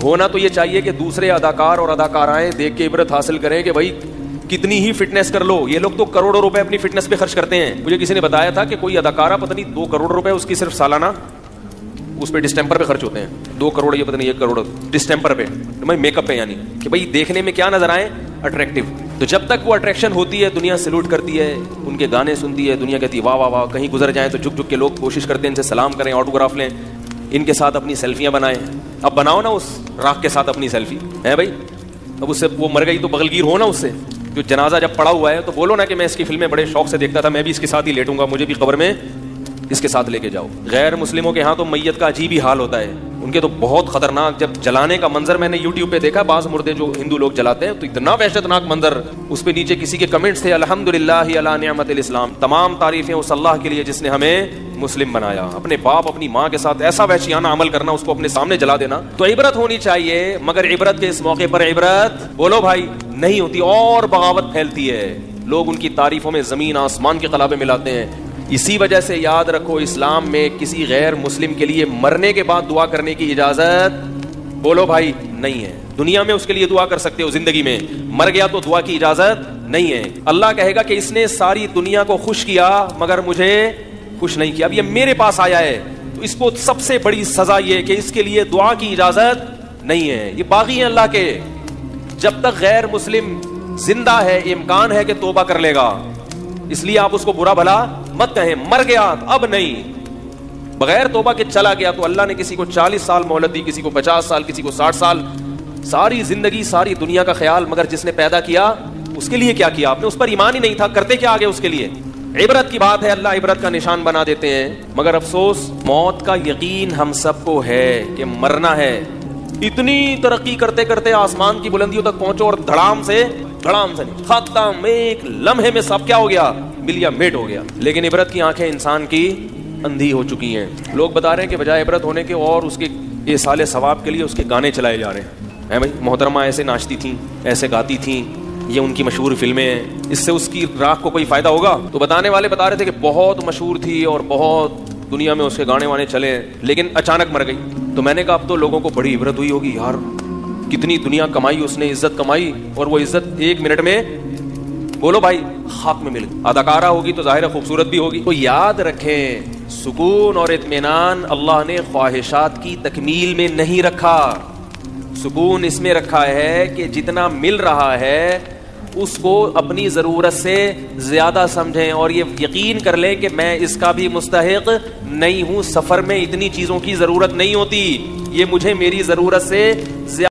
ہونا تو یہ چاہیے کہ دوسرے اداکار اور اداکارائیں دیکھ کے عبرت حاصل کریں کہ بھائی کتنی ہی فٹنس کر لو. یہ لوگ تو کروڑوں روپے اپنی فٹنس پہ خرچ کرتے ہیں. مجھے کسی نے بتایا تھا کہ کوئی اداکارہ پتہ نہیں 2 کروڑ روپے اس کی صرف سالانہ اس پہ ڈسٹمپر پہ خرچ ہوتے ہیں. 2 کروڑ یہ پتہ نہیں 1 کروڑ ڈسٹمپر پہ, میک اپ پہ, یعنی کہ بھائی دیکھنے میں کیا نظر آئے, اٹریکٹیو. تو جب تک وہ اٹریکشن ہوتی ہے دنیا سلوٹ کرتی ہے, ان کے گانے سنتی ہے, دنیا کہتی ہے واہ واہ واہ. کہیں گزر جائیں تو جھک جھک کے لوگ کوشش کرتے ہیں ان سے سلام کریں, آٹوگراف لیں, ان کے ساتھ اپنی سیلفیاں بنائیں. اب بناؤ نا اس راکھ کے ساتھ اپنی سیلفی ہے بھائی. اب اس سے وہ مر گئی تو بغلگیر ہو نا اس سے. جو جنازہ جب پڑا ہوا ہے تو بولو نا کہ میں اس کی فلمیں بڑے شوق سے دیکھتا تھا, میں بھی اس کے ساتھ ہی لیٹوں گا, مجھے بھی قبر میں اس کے ساتھ لے کے جاؤ. غیر مسلموں کے ہاں تو میت کا عجیب ہی حال ہوتا ہے. ان کے تو بہت خطرناک, جب جلانے کا منظر میں نے یوٹیوب پہ دیکھا, بعض مردے جو ہندو لوگ جلاتے ہیں تو اتنا وحشتناک منظر. اس پہ نیچے کسی کے کمنٹس تھے, الحمدللہ علی نعمت الاسلام, تمام تعریفیں اس اللہ کے لیے جس نے ہمیں مسلم بنایا. اپنے باپ اپنی ماں کے ساتھ ایسا وحشیانہ عمل کرنا, اس کو اپنے سامنے جلا دینا. تو عبرت ہونی چاہیے, مگر عبرت کے اس موقع پر عبرت بولو بھائی نہیں ہوتی, اور بغاوت پھیلتی ہے. لوگ ان کی تعریفوں میں زمین آسمان کے قلابے ملاتے ہیں. اسی وجہ سے یاد رکھو, اسلام میں کسی غیر مسلم کے لیے مرنے کے بعد دعا کرنے کی اجازت بولو بھائی نہیں ہے. دنیا میں اس کے لیے دعا کر سکتے ہو, زندگی میں مر گیا تو دعا کی اجازت نہیں ہے. اللہ کہے گا کہ اس نے ساری دنیا کو خوش کیا مگر مجھے خوش نہیں کیا. اب یہ میرے پاس آیا ہے تو اس کو سب سے بڑی سزا یہ کہ اس کے لیے دعا کی اجازت نہیں ہے. یہ باغی ہیں اللہ کے. جب تک غیر مسلم زندہ ہے امکان ہے کہ توبہ کر لے گا, اس لیے آپ اس کو برا بھلا مت کہیں. مر گیا اب نہیں, بغیر توبہ کے چلا گیا تو اللہ نے کسی کو 40 سال مہلت دی, کسی کو 50 سال, کسی کو 60 سال. ساری زندگی ساری دنیا کا خیال, مگر جس نے پیدا کیا اس کے لیے کیا کیا آپ نے؟ اس پر ایمان ہی نہیں تھا, کرتے کیا آگے اس کے لیے؟ عبرت کی بات ہے, اللہ عبرت کا نشان بنا دیتے ہیں. مگر افسوس موت کا یقین ہم سب کو ہے کہ مرنا ہے. اتنی ترقی کرتے کرتے آسمان کی بلندیوں تک پہنچو اور دھڑام سے نہیں, ختم, ایک لمحے میں سب کیا ہو گیا, ملیا میٹ ہو گیا. لیکن عبرت کی آنکھیں انسان کی اندھی ہو چکی ہیں. لوگ بتا رہے ہیں کہ بجائے عبرت ہونے کے اور اس کے ایصال ثواب کے لیے اس کے گانے چلائے جا رہے ہیں. بھائی محترمہ ایسے ناچتی تھیں, ایسے گاتی تھیں, یہ ان کی مشہور فلمیں ہیں, اس سے اس کی راکھ کو کوئی فائدہ ہوگا؟ تو بتانے والے بتا رہے تھے کہ بہت مشہور تھی اور بہت دنیا میں اس کے گانے وانے چلے, لیکن اچانک مر گئی. تو میں نے کہا اب تو لوگوں کو بڑی عبرت ہوئی ہوگی, یار کتنی دنیا کمائی اس نے, عزت کمائی, اور وہ عزت 1 منٹ میں بولو بھائی خاک میں مل گئی. اداکارہ ہوگی تو ظاہر ہے خوبصورت بھی ہوگی. تو یاد رکھیں سکون اور اطمینان اللہ نے خواہشات کی تکمیل میں نہیں رکھا. سکون اس میں رکھا ہے کہ جتنا مل رہا ہے اس کو اپنی ضرورت سے زیادہ سمجھیں, اور یہ یقین کر لیں کہ میں اس کا بھی مستحق نہیں ہوں. سفر میں اتنی چیزوں کی ضرورت نہیں ہوتی, یہ مجھے میری ضرورت سے زیادہ